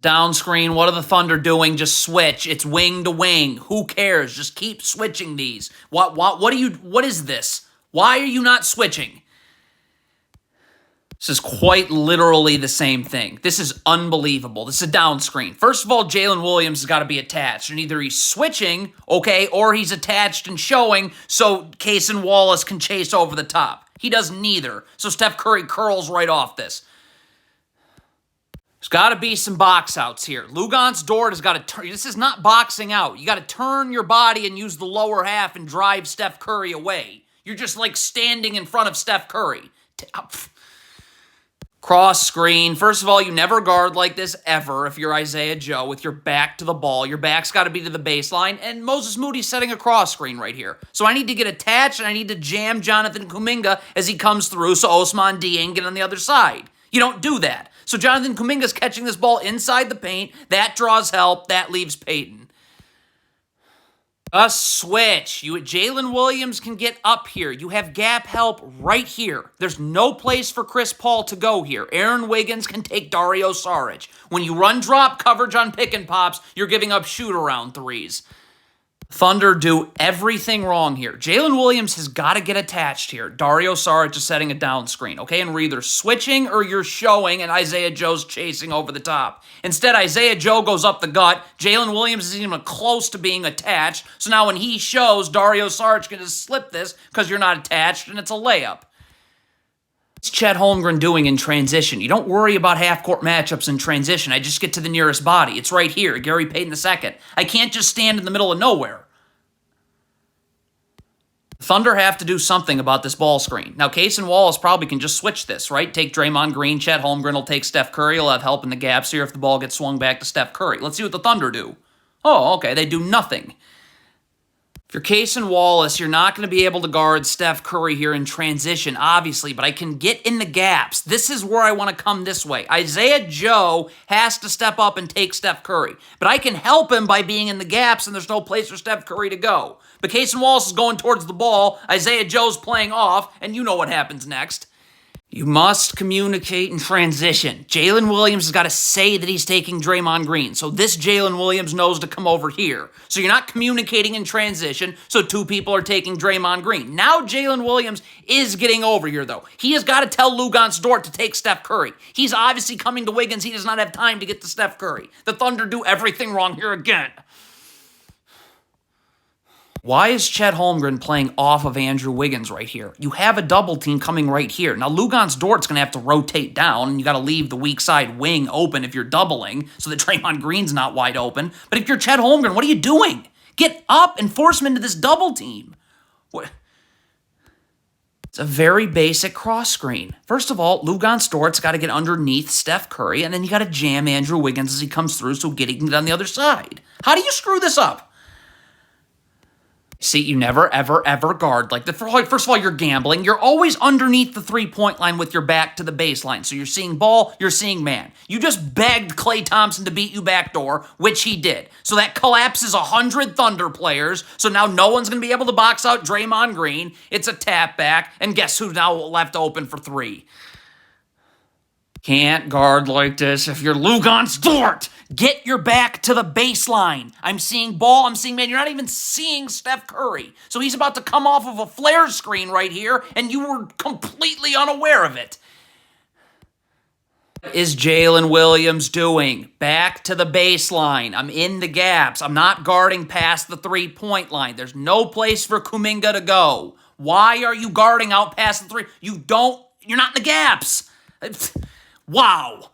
Down screen, what are the Thunder doing? Just switch. It's wing to wing. Who cares? Just keep switching these. What is this? Why are you not switching? This is quite literally the same thing. This is unbelievable. This is a down screen. First of all, Jalen Williams has got to be attached. And either he's switching, okay, or he's attached and showing so Cason Wallace can chase over the top. He does neither. So Steph Curry curls right off this. There's got to be some box outs here. Luguentz Dort has got to turn. This is not boxing out. You got to turn your body and use the lower half and drive Steph Curry away. You're just like standing in front of Steph Curry. Cross screen. First of all, you never guard like this ever if you're Isaiah Joe with your back to the ball. Your back's got to be to the baseline, and Moses Moody's setting a cross screen right here. So I need to get attached, and I need to jam Jonathan Kuminga as he comes through so Ousmane Dieng get on the other side. You don't do that. So Jonathan Kuminga's catching this ball inside the paint. That draws help. That leaves Payton. A switch. Jalen Williams can get up here. You have gap help right here. There's no place for Chris Paul to go here. Aaron Wiggins can take Dario Saric. When you run drop coverage on pick and pops, you're giving up shoot-around threes. Thunder do everything wrong here. Jalen Williams has got to get attached here. Dario Saric is setting a down screen, okay? And we're either switching or you're showing, and Isaiah Joe's chasing over the top. Instead, Isaiah Joe goes up the gut. Jalen Williams isn't even close to being attached. So now when he shows, Dario Saric can just slip this because you're not attached, and it's a layup. What's Chet Holmgren doing in transition? You don't worry about half-court matchups in transition. I just get to the nearest body. It's right here, Gary Payton II. I can't just stand in the middle of nowhere. Thunder have to do something about this ball screen. Now, Cason Wallace probably can just switch this, right? Take Draymond Green, Chet Holmgren will take Steph Curry. He'll have help in the gaps here if the ball gets swung back to Steph Curry. Let's see what the Thunder do. Oh, okay, they do nothing. If you're Cason Wallace, you're not going to be able to guard Steph Curry here in transition, obviously, but I can get in the gaps. This is where I want to come this way. Isaiah Joe has to step up and take Steph Curry, but I can help him by being in the gaps, and there's no place for Steph Curry to go. But Cason Wallace is going towards the ball, Isaiah Joe's playing off, and you know what happens next. You must communicate in transition. Jalen Williams has got to say that he's taking Draymond Green. So this Jalen Williams knows to come over here. So you're not communicating in transition, so two people are taking Draymond Green. Now Jalen Williams is getting over here, though. He has got to tell Luguentz Dort to take Steph Curry. He's obviously coming to Wiggins. He does not have time to get to Steph Curry. The Thunder do everything wrong here again. Why is Chet Holmgren playing off of Andrew Wiggins right here? You have a double team coming right here. Now, Luguentz Dort's going to have to rotate down, and you got to leave the weak side wing open if you're doubling so that Draymond Green's not wide open. But if you're Chet Holmgren, what are you doing? Get up and force him into this double team. What? It's a very basic cross screen. First of all, Luguentz Dort's got to get underneath Steph Curry, and then you got to jam Andrew Wiggins as he comes through so Giddey can get on the other side. How do you screw this up? See, you never, ever, ever guard. First of all, you're gambling. You're always underneath the three-point line with your back to the baseline. So you're seeing ball, you're seeing man. You just begged Klay Thompson to beat you backdoor, which he did. So that collapses 100 Thunder players. So now no one's going to be able to box out Draymond Green. It's a tap back. And guess who's now left open for three? Can't guard like this if you're Luguentz Dort. Get your back to the baseline. I'm seeing ball, I'm seeing man. You're not even seeing Steph Curry. So he's about to come off of a flare screen right here, and you were completely unaware of it. What is Jalen Williams doing? Back to the baseline. I'm in the gaps. I'm not guarding past the three-point line. There's no place for Kuminga to go. Why are you guarding out past the three? You're not in the gaps. Wow.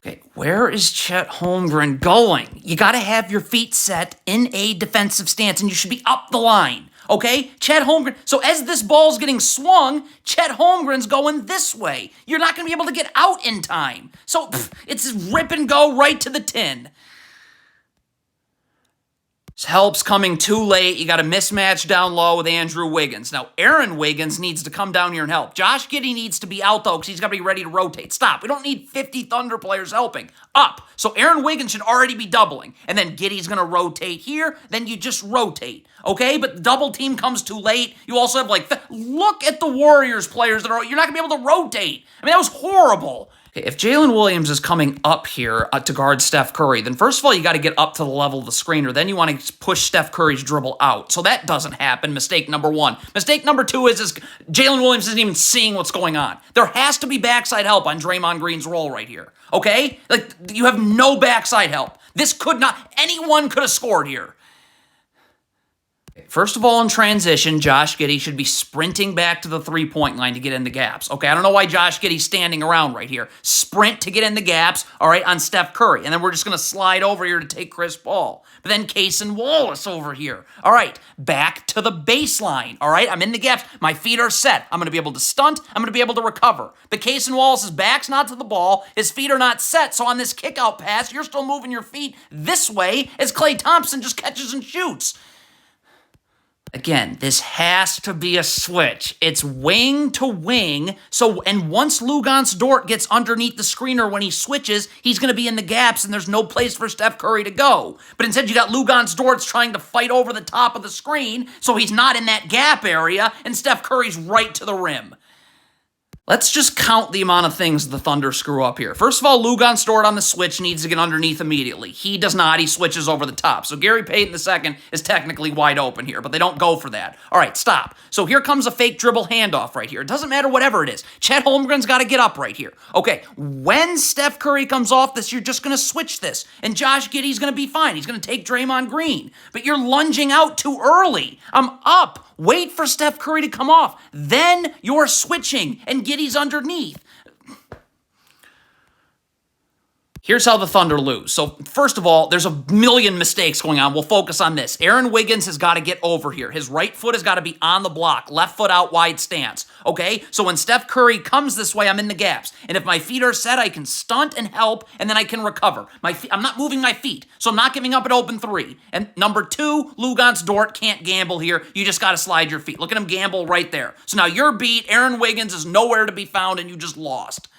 Okay, where is Chet Holmgren going? You got to have your feet set in a defensive stance, and you should be up the line, okay? Chet Holmgren. So as this ball's getting swung, Chet Holmgren's going this way. You're not going to be able to get out in time. So it's rip and go right to the tin. Help's coming too late. You got a mismatch down low with Andrew Wiggins. Now, Aaron Wiggins needs to come down here and help. Josh Giddey needs to be out, though, because he's got to be ready to rotate. Stop. We don't need 50 Thunder players helping. Up. So Aaron Wiggins should already be doubling. And then Giddey's going to rotate here. Then you just rotate. Okay? But the double team comes too late. You also have, look at the Warriors players that are... You're not going to be able to rotate. I mean, that was horrible. If Jalen Williams is coming up here to guard Steph Curry, then first of all, you got to get up to the level of the screener. Then you want to push Steph Curry's dribble out. So that doesn't happen. Mistake number one. Mistake number two is Jalen Williams isn't even seeing what's going on. There has to be backside help on Draymond Green's roll right here. Okay? Like, you have no backside help. This could not, anyone could have scored here. First of all, in transition, Josh Giddey should be sprinting back to the three-point line to get in the gaps. Okay, I don't know why Josh Giddey's standing around right here. Sprint to get in the gaps, all right, on Steph Curry. And then we're just going to slide over here to take Chris Paul. But then Cason Wallace over here. All right, back to the baseline. All right, I'm in the gaps. My feet are set. I'm going to be able to stunt. I'm going to be able to recover. But Cason Wallace's back's not to the ball. His feet are not set. So on this kick-out pass, you're still moving your feet this way as Klay Thompson just catches and shoots. Again, this has to be a switch. It's wing to wing. And once Luguentz Dort gets underneath the screener when he switches, he's going to be in the gaps and there's no place for Steph Curry to go. But instead, you got Luguentz Dort's trying to fight over the top of the screen, so he's not in that gap area, and Steph Curry's right to the rim. Let's just count the amount of things the Thunder screw up here. First of all, Luguentz Dort on the switch needs to get underneath immediately. He does not. He switches over the top. So Gary Payton II is technically wide open here, but they don't go for that. All right, stop. So here comes a fake dribble handoff right here. It doesn't matter whatever it is. Chet Holmgren's got to get up right here. Okay, when Steph Curry comes off this, you're just going to switch this, and Josh Giddey's going to be fine. He's going to take Draymond Green, but you're lunging out too early. I'm up. Wait for Steph Curry to come off. Then you're switching, and Giddey's underneath. Here's how the Thunder lose. So, first of all, there's a million mistakes going on. We'll focus on this. Aaron Wiggins has got to get over here. His right foot has got to be on the block. Left foot out wide stance. Okay? So when Steph Curry comes this way, I'm in the gaps. And if my feet are set, I can stunt and help, and then I can recover. I'm not moving my feet, so I'm not giving up an open three. And number two, Luguentz Dort can't gamble here. You just got to slide your feet. Look at him gamble right there. So now you're beat. Aaron Wiggins is nowhere to be found, and you just lost.